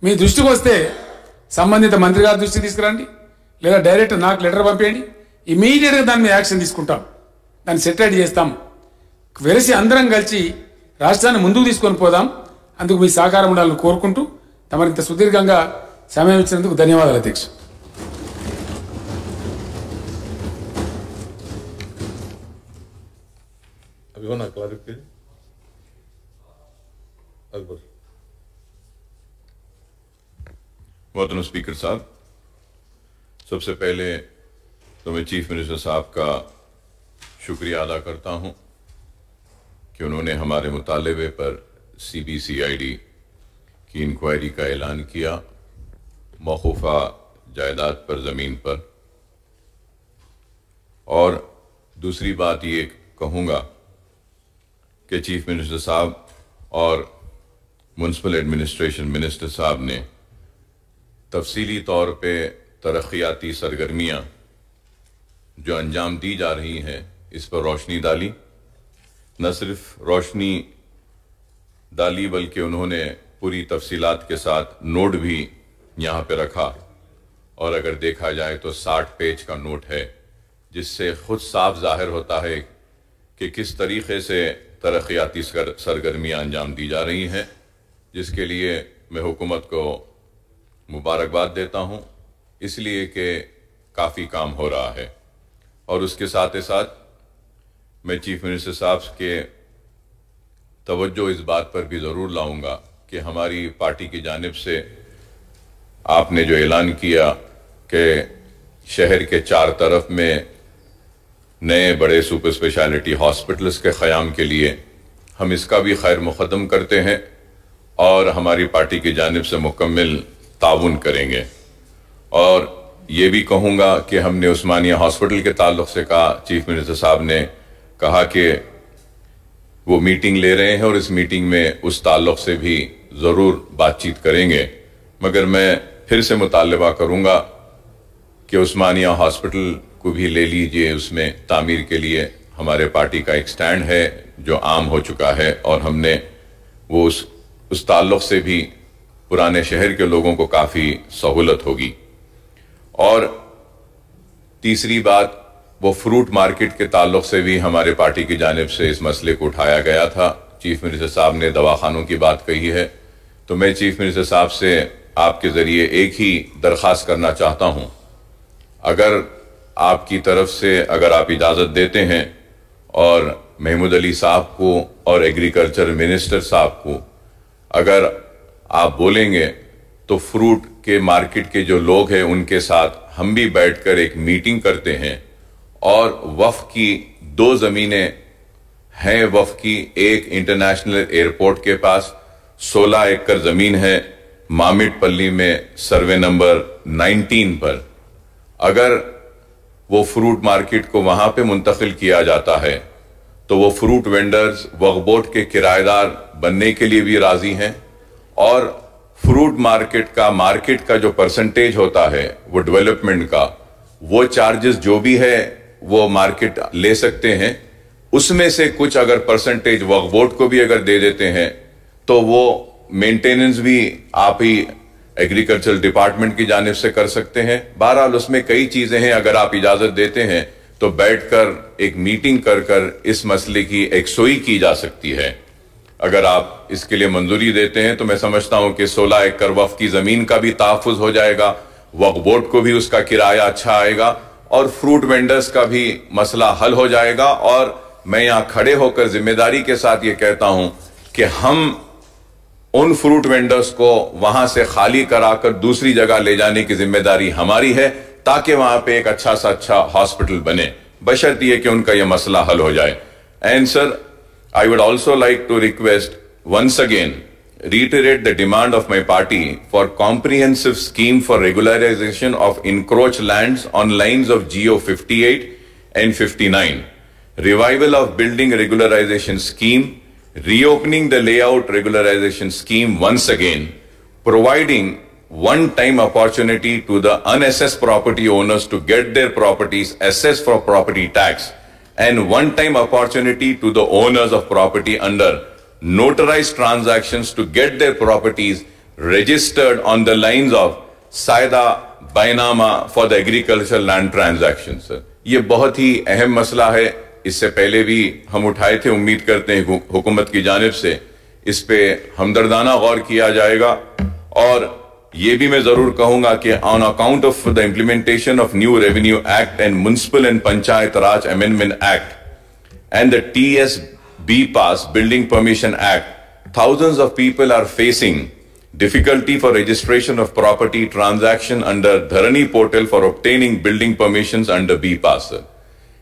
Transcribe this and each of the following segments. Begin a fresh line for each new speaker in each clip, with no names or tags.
మీ దృష్టికి వస్తే సంబంధిత మంత్రి గారి దృష్టికి తీసుకురండి, లేదా డైరెక్ట్ నాకు లెటర్ పంపేయండి. ఇమీడియట్గా దాని మీద యాక్షన్ తీసుకుంటాం, దాన్ని సెటిల్ చేస్తాం. వెలిసి అందరం కలిసి రాష్ట్రాన్ని ముందుకు తీసుకొని పోదాం. అందుకు మీ సహకారం ఉండాలని కోరుకుంటూ తమరింత సుదీర్ఘంగా సమయం ఇచ్చినందుకు ధన్యవాదాలు అధ్యక్ష.
मोहतरम स्पीकर साहब, सबसे पहले तो मैं चीफ मिनिस्टर साहब का शुक्रिया अदा करता हूं कि उन्होंने हमारे मुतालबे पर CBCID की इंक्वायरी का ऐलान किया मौकूफा जायदाद पर ज़मीन पर। और दूसरी बात ये कहूँगा कि चीफ मिनिस्टर साहब और म्युनिसिपल एडमिनिस्ट्रेशन मिनिस्टर साहब ने तफसीली तौर पे तरक्याती सरगर्मियाँ जो अंजाम दी जा रही हैं इस पर रोशनी डाली। न सिर्फ रोशनी डाली बल्कि उन्होंने पूरी तफसीलात के साथ नोट भी यहाँ पे रखा। और अगर देखा जाए तो 60 पेज का नोट है, जिससे खुद साफ जाहिर होता है कि किस तरीके से तरक्याती सरगर्मियाँ अंजाम दी जा रही हैं, जिसके लिए मैं हुकूमत को मुबारकबाद देता हूँ, इसलिए कि काफ़ी काम हो रहा है। और उसके साथ ही साथ मैं चीफ मिनिस्टर साहब के तवज्जो इस बात पर भी ज़रूर लाऊंगा कि हमारी पार्टी की जानिब से आपने जो ऐलान किया कि शहर के 4 तरफ में नए बड़े सुपर स्पेशलिटी हॉस्पिटल्स के क़याम के लिए हम इसका भी खैर मुक़द्दम करते हैं और हमारी पार्टी की जानिब से मुकम्मल ताउन करेंगे। और ये भी कहूँगा कि हमने उस्मानिया हॉस्पिटल के ताल्लुक़ से कहा, चीफ मिनिस्टर साहब ने कहा कि वो मीटिंग ले रहे हैं और इस मीटिंग में उस ताल्लुक़ से भी ज़रूर बातचीत करेंगे। मगर मैं फिर से मुतालबा करूँगा कि उस्मानिया हॉस्पिटल को भी ले लीजिए, उसमें तामीर के लिए हमारे पार्टी का एक स्टैंड है जो आम हो चुका है और हमने वो उस ताल्लुक़ से भी पुराने शहर के लोगों को काफ़ी सहूलत होगी। और तीसरी बात, वो फ्रूट मार्केट के ताल्लुक़ से भी हमारे पार्टी की जानिब से इस मसले को उठाया गया था। चीफ मिनिस्टर साहब ने दवाखानों की बात कही है, तो मैं चीफ मिनिस्टर साहब से आपके ज़रिए एक ही दरख्वास्त करना चाहता हूँ, अगर आपकी तरफ से अगर आप इजाज़त देते हैं और महमूद अली साहब को और एग्रीकल्चर मिनिस्टर साहब को अगर आप बोलेंगे तो फ्रूट के मार्केट के जो लोग हैं उनके साथ हम भी बैठकर एक मीटिंग करते हैं। और वफ़ की 2 ज़मीनें हैं, वफ़ की एक इंटरनेशनल एयरपोर्ट के पास 16 एकड़ ज़मीन है मामिटपल्ली में सर्वे नंबर 19 पर। अगर वो फ्रूट मार्केट को वहाँ पे मुंतकिल किया जाता है तो वो फ्रूट वेंडर्स वक्फ बोर्ड के किराएदार बनने के लिए भी राज़ी हैं और फ्रूट मार्केट का जो परसेंटेज होता है वो डेवलपमेंट का, वो चार्जेस जो भी है वो मार्केट ले सकते हैं। उसमें से कुछ अगर परसेंटेज वक्फ बोर्ड को भी अगर दे देते हैं तो वो मेंटेनेंस भी आप ही एग्रीकल्चर डिपार्टमेंट की जानिब से कर सकते हैं। बहरहाल उसमें कई चीजें हैं, अगर आप इजाजत देते हैं तो बैठकर एक मीटिंग कर इस मसले की एकसोई की जा सकती है। अगर आप इसके लिए मंजूरी देते हैं तो मैं समझता हूं कि 16 एकड़ वक्फ की जमीन का भी तहफ़्फ़ुज़ हो जाएगा, वक्फ बोर्ड को भी उसका किराया अच्छा आएगा और फ्रूट वेंडर्स का भी मसला हल हो जाएगा। और मैं यहां खड़े होकर जिम्मेदारी के साथ ये कहता हूं कि हम उन फ्रूट वेंडर्स को वहां से खाली कराकर दूसरी जगह ले जाने की जिम्मेदारी हमारी है, ताकि वहां पे एक अच्छा सा अच्छा हॉस्पिटल बने, बशर्ते कि उनका यह मसला हल हो जाए। And sir, I would also like to request once again reiterate the demand of my party for comprehensive scheme for regularization of encroached lands on lines of GO 58 and 59, revival of building regularization scheme, reopening the layout regularization scheme once again, providing one-time opportunity to the unassessed property owners to get their properties assessed for property tax, and one-time opportunity to the owners of property under notarized transactions to get their properties registered on the lines of Saida Bainama for the agricultural land transactions. Sir, یہ بہت ہی اہم مسئلہ ہے. اس سے پہلے بھی ہم اٹھائے تھے. امید کرتے ہیں حکومت کی جانب سے اس پہ ہمدردانہ غور کیا جائے گا. اور یہ بھی میں ضرور کہوں گا کہ on account of the implementation of new Revenue Act and Municipal and Panchayat Raj Amendment Act and the TSB Pass Building Permission Act, thousands of people are facing difficulty for registration of property transaction under Dharani portal for obtaining building permissions under B-Pass.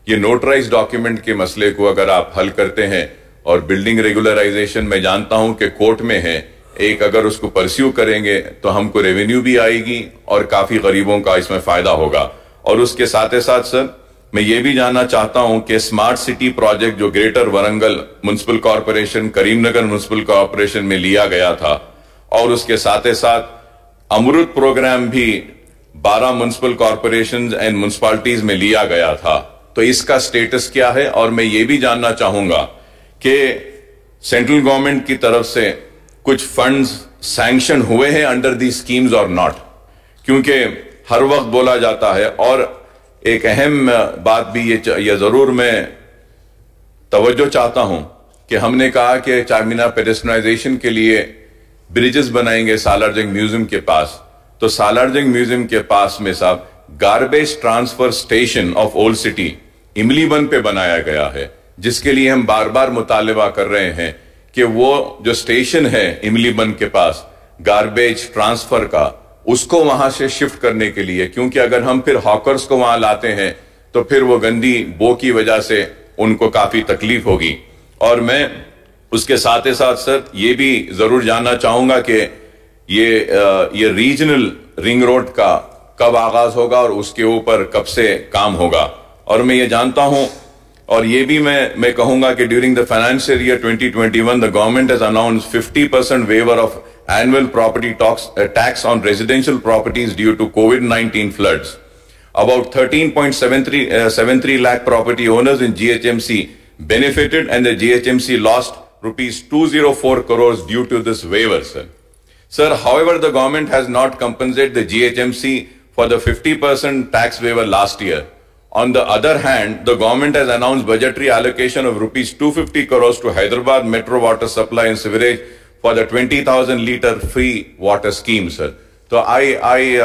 یہ نوٹرائز document کے مسئلے کو اگر آپ حل کرتے ہیں اور بلڈنگ ریگولرائزیشن میں جانتا ہوں کہ کورٹ میں ہے, ایک اگر اس کو پرسیو کریں گے تو ہم کو ریونیو بھی آئے گی اور کافی غریبوں کا اس میں فائدہ ہوگا. اور اس کے ساتھ ساتھ سر میں یہ بھی جاننا چاہتا ہوں کہ اسمارٹ سٹی پروجیکٹ جو گریٹر ورنگل میونسپل کارپوریشن, کریم نگر میونسپل کارپوریشن میں لیا گیا تھا, اور اس کے ساتھ ساتھ امرت پروگرام بھی 12 میونسپل کارپوریشنز اینڈ میونسپلٹیز میں لیا گیا تھا, تو اس کا سٹیٹس کیا ہے؟ اور میں یہ بھی جاننا چاہوں گا کہ سینٹرل گورنمنٹ کی طرف سے کچھ فنڈز سینکشن ہوئے ہیں انڈر دی اسکیمز اور ناٹ, کیونکہ ہر وقت بولا جاتا ہے. اور ایک اہم بات بھی یہ ضرور میں توجہ چاہتا ہوں کہ ہم نے کہا کہ چارمینار پیڈسٹرائزیشن کے لیے بریجز بنائیں گے سالار جنگ میوزیم کے پاس, تو سالار جنگ میوزیم کے پاس میں صاحب garbage transfer station of old city املی بن پہ بنایا گیا ہے, جس کے لیے ہم بار بار مطالبہ کر رہے ہیں کہ وہ جو اسٹیشن ہے املی بن کے پاس گاربیج ٹرانسفر کا, اس کو وہاں سے شفٹ کرنے کے لیے, کیونکہ اگر ہم پھر ہاکرز کو وہاں لاتے ہیں تو پھر وہ گندی بو کی وجہ سے ان کو کافی تکلیف ہوگی. اور میں اس کے ساتھ ساتھ سر یہ بھی ضرور جاننا چاہوں گا کہ یہ ریجنل رنگ روڈ کا کب آغاز ہوگا اور اس کے اوپر کب سے کام ہوگا. اور میں یہ جانتا ہوں اور یہ بھی میں کہوں گا کہ during the financial year 2021 the government has announced 50% waiver of annual property tax on residential properties due to COVID-19 floods. About 13.73 lakh property owners in GHMC benefited and the GHMC lost rupees 204 crores due to this waiver, sir. Sir, however, the government has not compensated the GHMC for the 50% tax waiver last year. On the other hand, the government has announced budgetary allocation of rupees 250 crores to Hyderabad Metro Water Supply and Sewerage for the 20,000 litre free water scheme, sir. So I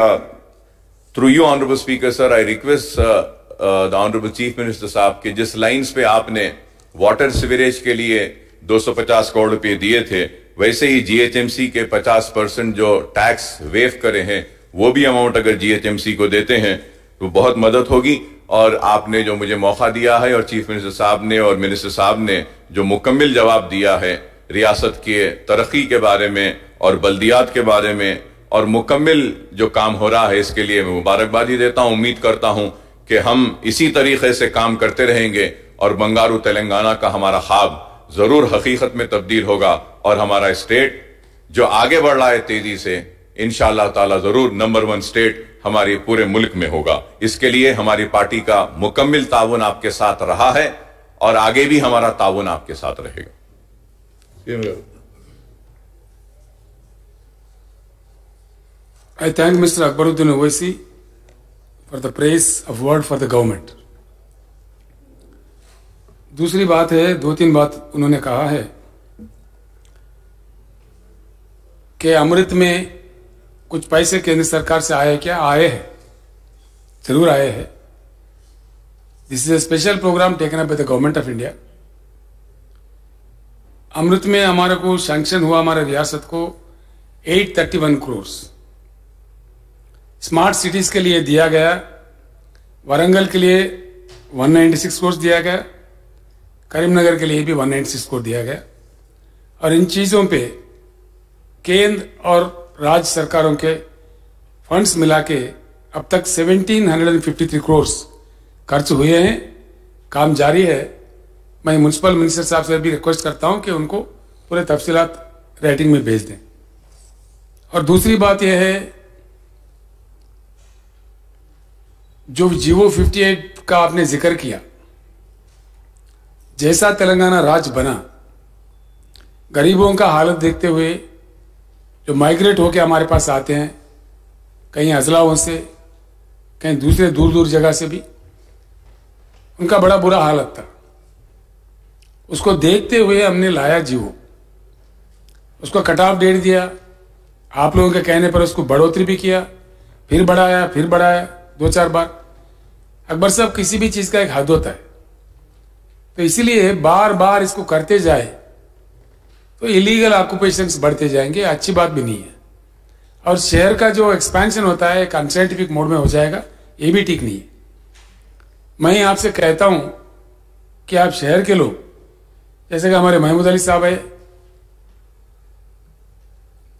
through you, Honorable Speaker, sir, I request the Honorable Chief Minister صاحب کہ جس lines پہ آپ نے water sewerage کے لیے 250 کروڑ روپے دیے تھے, ویسے ہی جی ایچ ایم سی کے 50% جو ٹیکس ویو کرے ہیں وہ بھی اماؤنٹ اگر جی ایچ ایم سی کو دیتے ہیں تو بہت مدد ہوگی. اور آپ نے جو مجھے موقع دیا ہے اور چیف منسٹر صاحب نے اور منسٹر صاحب نے جو مکمل جواب دیا ہے ریاست کے ترقی کے بارے میں اور بلدیات کے بارے میں اور مکمل جو کام ہو رہا ہے, اس کے لیے میں مبارکبادی دیتا ہوں. امید کرتا ہوں کہ ہم اسی طریقے سے کام کرتے رہیں گے اور بنگارو تلنگانہ کا ہمارا خواب ضرور حقیقت میں تبدیل ہوگا اور ہمارا اسٹیٹ جو آگے بڑھ رہا ہے تیزی سے انشاءاللہ تعالی ضرور نمبر 1 اسٹیٹ ہمارے پورے ملک میں ہوگا. اس کے لیے ہماری پارٹی کا مکمل تعاون آپ کے ساتھ رہا ہے اور آگے بھی ہمارا تعاون آپ کے ساتھ رہے گا.
I thank Mr. Akbaruddin Owaisi for the praise of word for the government. دوسری بات ہے, 2-3 بات انہوں نے کہا ہے کہ امرت میں کچھ پیسے کیندر سرکار سے آئے, کیا آئے ہیں؟ ضرور آئے ہیں. This is a special programme taken up by the government of India. Amrit میں ہمارے کو سینکشن ہوا ہمارے ریاست کو 831 کروڑ اسمارٹ سٹیز کے لیے دیا گیا. وارنگل کے لیے 196 کروڑ دیا گیا, کریم نگر کے لیے بھی 196 کروڑ دیا گیا. اور ان چیزوں پہ کیندر اور راج سرکاروں کے فنڈز ملا کے اب تک 1753 کروڑ خرچ ہوئے ہیں. کام جاری ہے. میں میونسپل منسٹر صاحب سے بھی ریکویسٹ کرتا ہوں کہ ان کو پورے تفصیلات رائٹنگ میں بھیج دیں. اور دوسری بات یہ ہے, جو جیو 58 کا آپ نے ذکر کیا, جیسا تلنگانہ راج بنا, غریبوں کا حالت دیکھتے ہوئے जो माइग्रेट होके हमारे पास आते हैं, कहीं अजलाओं से, कहीं दूसरे दूर दूर जगह से भी, उनका बड़ा बुरा हालत था। उसको देखते हुए हमने लाया जीवो, उसको कट ऑफ डेट दिया, आप लोगों के कहने पर उसको बढ़ोतरी भी किया, फिर बढ़ाया 2-4 बार। अकबर साहब, किसी भी चीज का एक हद होता है, तो इसीलिए बार बार इसको करते जाए तो इलीगल ऑक्यूपेशंस बढ़ते जाएंगे, अच्छी बात भी नहीं है। और शहर का जो एक्सपेंशन होता है एक अनसाइंटिफिक मोड में हो जाएगा, ये भी ठीक नहीं है। मैं आपसे कहता हूं कि आप शहर के लोग, जैसे कि हमारे महमूद अली साहब है,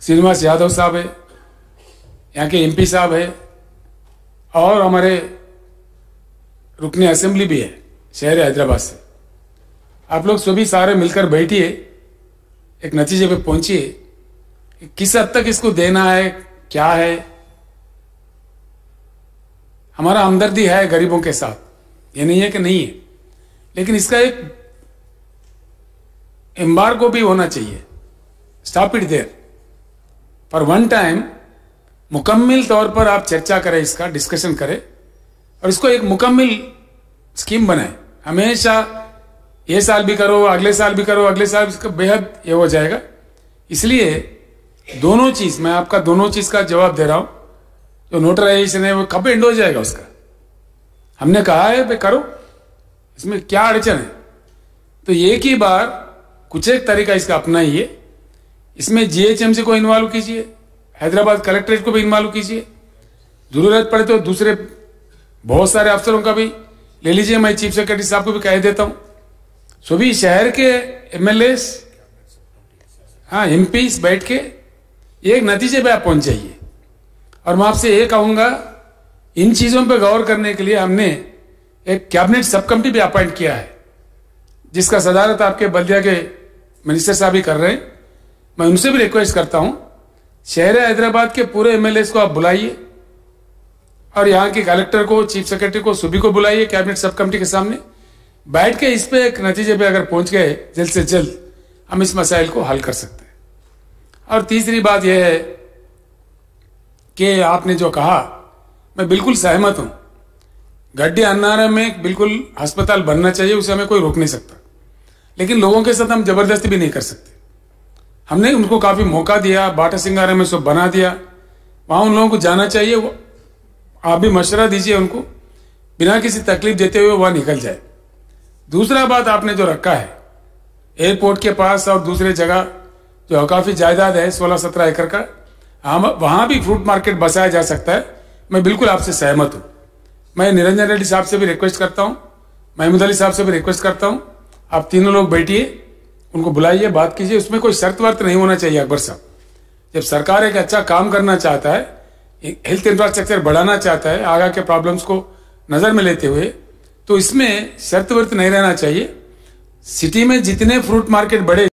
श्रीनिवास यादव साहब है, यहाँ के एमपी साहब है, और हमारे रुकने असेंबली भी है शहर हैदराबाद से, आप लोग सभी सारे मिलकर बैठिए, एक नतीजे पे पहुंचिए कि किस हद तक इसको देना है, क्या है। हमारा हमदर्दी है गरीबों के साथ, ये नहीं है कि नहीं है, लेकिन इसका एक एम्बार्गो भी होना चाहिए। Stop it there for one time, मुकम्मल तौर पर आप चर्चा करें, इसका डिस्कशन करें और इसको एक मुकम्मल स्कीम बनाए। हमेशा ये साल भी करो, अगले साल भी करो, अगले साल इसका बेहद ये हो जाएगा। इसलिए दोनों चीज, मैं आपका दोनों चीज का जवाब दे रहा हूं। जो नोटराइजेशन है वो कब एंड हो जाएगा उसका, हमने कहा है भाई करो, इसमें क्या अड़चन है। तो एक ही बार कुछ एक तरीका इसका अपनाइए, इसमें जीएचएमसी को इन्वॉल्व कीजिए, हैदराबाद कलेक्ट्रेट को भी इन्वॉल्व कीजिए, जरूरत पड़े तो दूसरे बहुत सारे अफसरों का भी ले लीजिए। मैं चीफ सेक्रेटरी साहब को भी कह देता हूं, सभी शहर के एमएलएस, हाँ एमपीस बैठ के एक नतीजे पे आप पहुंच जाइए। और मैं आपसे ये कहूंगा, इन चीजों पे गौर करने के लिए हमने एक कैबिनेट सब कमेटी भी अपॉइंट किया है, जिसका सदारत आपके बल्दिया के मिनिस्टर साहब ही कर रहे हैं। मैं उनसे भी रिक्वेस्ट करता हूं, शहर हैदराबाद के पूरे एमएलएस को आप बुलाइए और यहाँ के कलेक्टर को, चीफ सेक्रेटरी को, सभी को बुलाइए कैबिनेट सब कमेटी के सामने बैठ के इस पे एक नतीजे पे अगर पहुंच गए जल्द से जल्द, हम इस मसाइल को हल कर सकते हैं। और तीसरी बात यह है कि आपने जो कहा, मैं बिल्कुल सहमत हूं, गड्ढे अन्नारा में बिल्कुल अस्पताल बनना चाहिए, उसे हमें कोई रोक नहीं सकता, लेकिन लोगों के साथ हम जबरदस्ती भी नहीं कर सकते। हमने उनको काफी मौका दिया, बाटा सिंगारा में सब बना दिया, वहां उन लोगों को जाना चाहिए। वो आप भी मशवरा दीजिए उनको, बिना किसी तकलीफ देते हुए वहां निकल जाए। दूसरा बात आपने जो रखा है एयरपोर्ट के पास और दूसरे जगह जो काफी जायदाद है 16-17 एकड़ का, हम वहां भी फ्रूट मार्केट बसाया जा सकता है। मैं बिल्कुल आपसे सहमत हूं। मैं निरंजन रेड्डी साहब से भी रिक्वेस्ट करता हूं, महमूद अली साहब से भी रिक्वेस्ट करता हूं, आप तीनों लोग बैठिए, उनको बुलाइए, बात कीजिए। उसमें कोई शर्त वर्त नहीं होना चाहिए अकबर साहब। जब सरकार एक अच्छा काम करना चाहता है, हेल्थ इंफ्रास्ट्रक्चर बढ़ाना चाहता है, आगे के प्रॉब्लम्स को नजर में लेते हुए, तो इसमें शर्त वर्त नहीं रहना चाहिए। सिटी में जितने फ्रूट मार्केट बढ़े